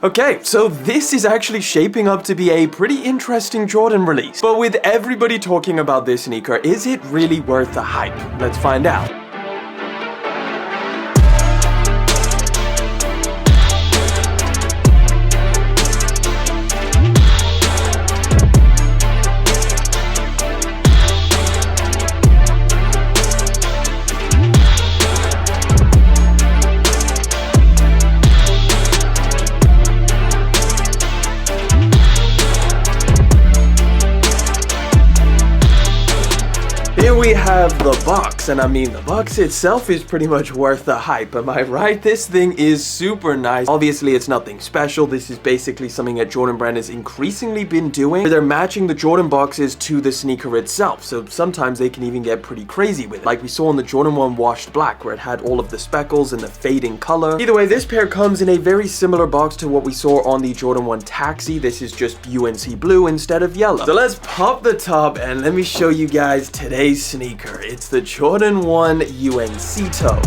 Okay, so this is actually shaping up to be a pretty interesting Jordan release. But with everybody talking about this sneaker, is it really worth the hype? Let's find out. Here we have the box, and I mean the box itself is pretty much worth the hype, am I right? This thing is super nice. Obviously it's nothing special. This is basically something that Jordan Brand has increasingly been doing, where they're matching the Jordan boxes to the sneaker itself, so sometimes they can even get pretty crazy with it, like we saw on the Jordan 1 washed black, where it had all of the speckles and the fading color. Either way, this pair comes in a very similar box to what we saw on the Jordan 1 Taxi. This is just UNC blue instead of yellow. So let's pop the top and let me show you guys today's sneaker. It's the Jordan 1 UNC Toe.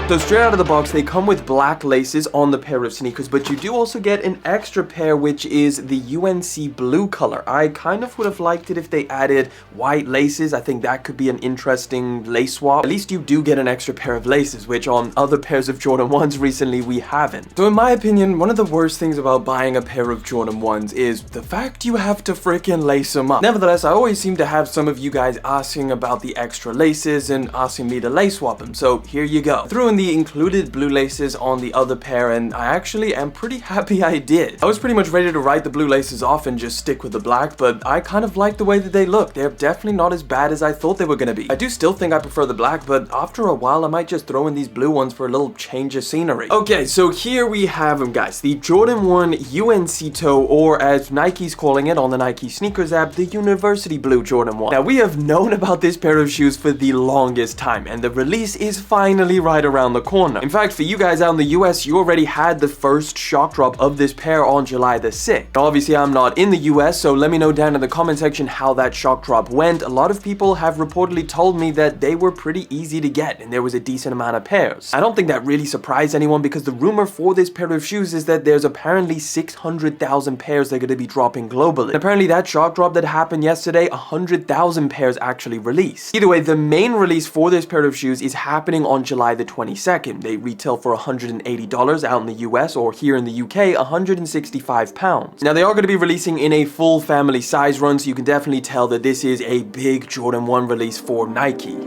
So straight out of the box, they come with black laces on the pair of sneakers, but you do also get an extra pair, which is the UNC blue color. I kind of would have liked it if they added white laces. I think that could be an interesting lace swap. At least you do get an extra pair of laces, which on other pairs of Jordan 1s recently we haven't. So in my opinion, one of the worst things about buying a pair of Jordan 1s is the fact you have to freaking lace them up. Nevertheless, I always seem to have some of you guys asking about the extra laces and asking me to lace swap them, so here you go. Threw in the included blue laces on the other pair, and I actually am pretty happy I did. I was pretty much ready to write the blue laces off and just stick with the black, but I kind of like the way that they look. They're definitely not as bad as I thought they were gonna be. I do still think I prefer the black, but after a while I might just throw in these blue ones for a little change of scenery. Okay, so here we have them, guys. The Jordan 1 UNC Toe, or as Nike's calling it on the Nike sneakers app, the University Blue Jordan 1. Now, we have known about this pair of shoes for the longest time, and the release is finally right around the corner. In fact, for you guys out in the US, you already had the first shock drop of this pair on July the 6th. Now, obviously, I'm not in the US, so let me know down in the comment section how that shock drop went. A lot of people have reportedly told me that they were pretty easy to get, and there was a decent amount of pairs. I don't think that really surprised anyone, because the rumor for this pair of shoes is that there's apparently 600,000 pairs that are going to be dropping globally. And apparently, that shock drop that happened yesterday, 100,000 pairs actually released. Either way, the main release for this pair of shoes is happening on July the 22nd. They retail for $180 out in the US, or here in the UK, £165. Now, they are going to be releasing in a full family size run, so you can definitely tell that this is a big Jordan 1 release for Nike.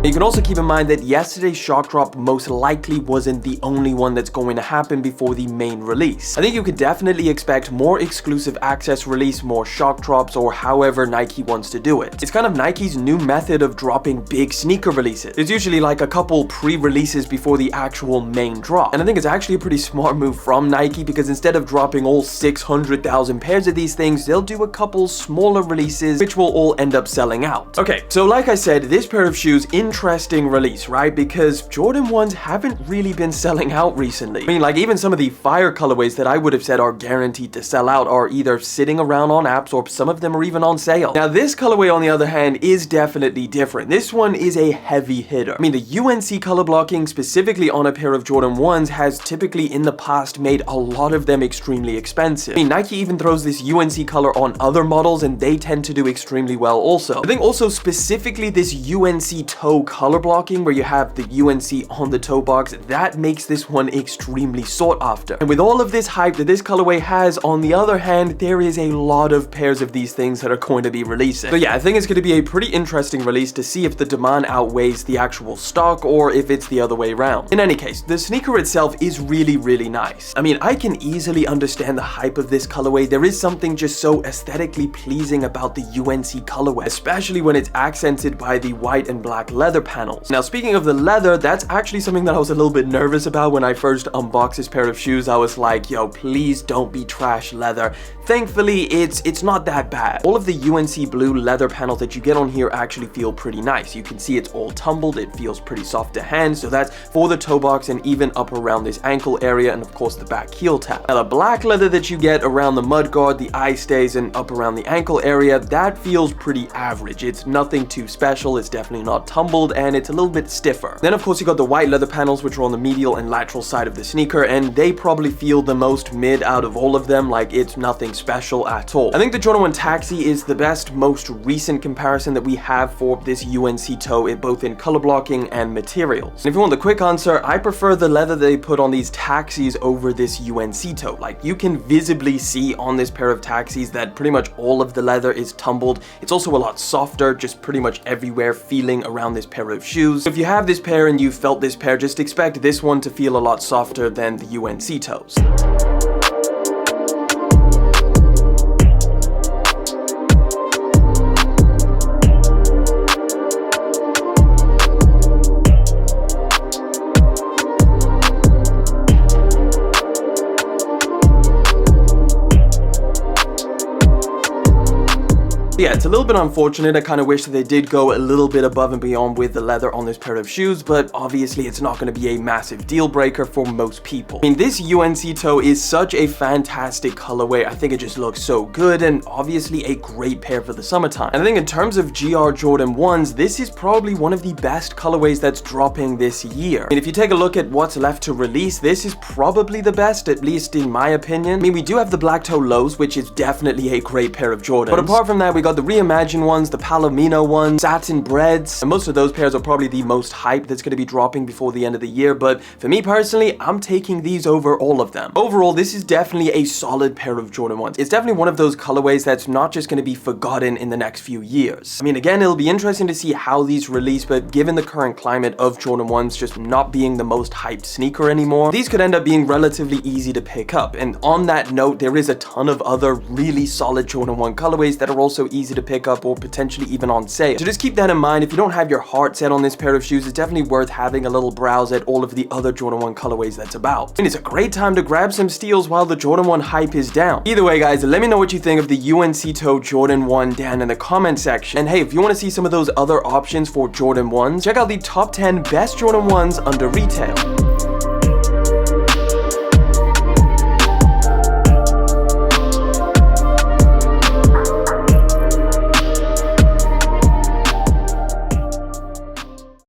You can also keep in mind that yesterday's shock drop most likely wasn't the only one that's going to happen before the main release. I think you could definitely expect more exclusive access release, more shock drops, or however Nike wants to do it. It's kind of Nike's new method of dropping big sneaker releases. There's usually like a couple pre-releases before the actual main drop. And I think it's actually a pretty smart move from Nike, because instead of dropping all 600,000 pairs of these things, they'll do a couple smaller releases, which will all end up selling out. Okay, so like I said, this pair of shoes, interesting release, right? Because Jordan 1s haven't really been selling out recently. I mean, like, even some of the fire colorways that I would have said are guaranteed to sell out are either sitting around on apps, or some of them are even on sale. Now, this colorway, on the other hand, is definitely different. This one is a heavy hitter. I mean, the UNC color blocking, specifically on a pair of Jordan 1s, has typically in the past made a lot of them extremely expensive. I mean, Nike even throws this UNC color on other models, and they tend to do extremely well also. I think also specifically this UNC Toe toe color blocking where you have the UNC on the toe box, that makes this one extremely sought after. And with all of this hype that this colorway has, on the other hand, there is a lot of pairs of these things that are going to be releasing. So yeah, I think it's going to be a pretty interesting release to see if the demand outweighs the actual stock or if it's the other way around. In any case, the sneaker itself is really, really nice. I mean, I can easily understand the hype of this colorway. There is something just so aesthetically pleasing about the UNC colorway, especially when it's accented by the white and black leather panels. Now, speaking of the leather, that's actually something that I was a little bit nervous about when I first unboxed this pair of shoes. I was like, yo, please don't be trash leather. Thankfully, it's not that bad. All of the UNC blue leather panels that you get on here actually feel pretty nice. You can see it's all tumbled. It feels pretty soft to hand. So that's for the toe box and even up around this ankle area and of course the back heel tab. Now the black leather that you get around the mud guard, the eye stays, and up around the ankle area, that feels pretty average. It's nothing too special. It's definitely not tumbled and it's a little bit stiffer. Then of course you got the white leather panels which are on the medial and lateral side of the sneaker, and they probably feel the most mid out of all of them. Like, it's nothing special at all. I think the Jordan 1 Taxi is the best, most recent comparison that we have for this UNC toe, both in color blocking and materials. And if you want the quick answer, I prefer the leather they put on these Taxis over this UNC toe. Like, you can visibly see on this pair of Taxis that pretty much all of the leather is tumbled. It's also a lot softer, just pretty much everywhere feeling around this pair of shoes. If you have this pair and you felt this pair, just expect this one to feel a lot softer than the UNC toes. Yeah, it's a little bit unfortunate. I kind of wish that they did go a little bit above and beyond with the leather on this pair of shoes, but obviously it's not going to be a massive deal breaker for most people. I mean, this UNC toe is such a fantastic colorway. I think it just looks so good and obviously a great pair for the summertime. And I think in terms of GR Jordan 1s, this is probably one of the best colorways that's dropping this year. I mean, if you take a look at what's left to release, this is probably the best, at least in my opinion. I mean, we do have the black toe lows, which is definitely a great pair of Jordans. But apart from that, we got the reimagined ones, the Palomino ones, satin breads, and most of those pairs are probably the most hype that's going to be dropping before the end of the year. But for me personally, I'm taking these over all of them. Overall, this is definitely a solid pair of Jordan 1s. It's definitely one of those colorways that's not just going to be forgotten in the next few years. I mean, again, it'll be interesting to see how these release, but given the current climate of Jordan 1s just not being the most hyped sneaker anymore, these could end up being relatively easy to pick up. And on that note, there is a ton of other really solid Jordan 1 colorways that are also easy to pick up or potentially even on sale. So just keep that in mind. If you don't have your heart set on this pair of shoes, it's definitely worth having a little browse at all of the other Jordan 1 colorways that's about. And it's a great time to grab some steals while the Jordan 1 hype is down. Either way, guys, let me know what you think of the UNC Toe Jordan 1 down in the comment section. And hey, if you want to see some of those other options for Jordan 1s, check out the top 10 best Jordan 1s under retail.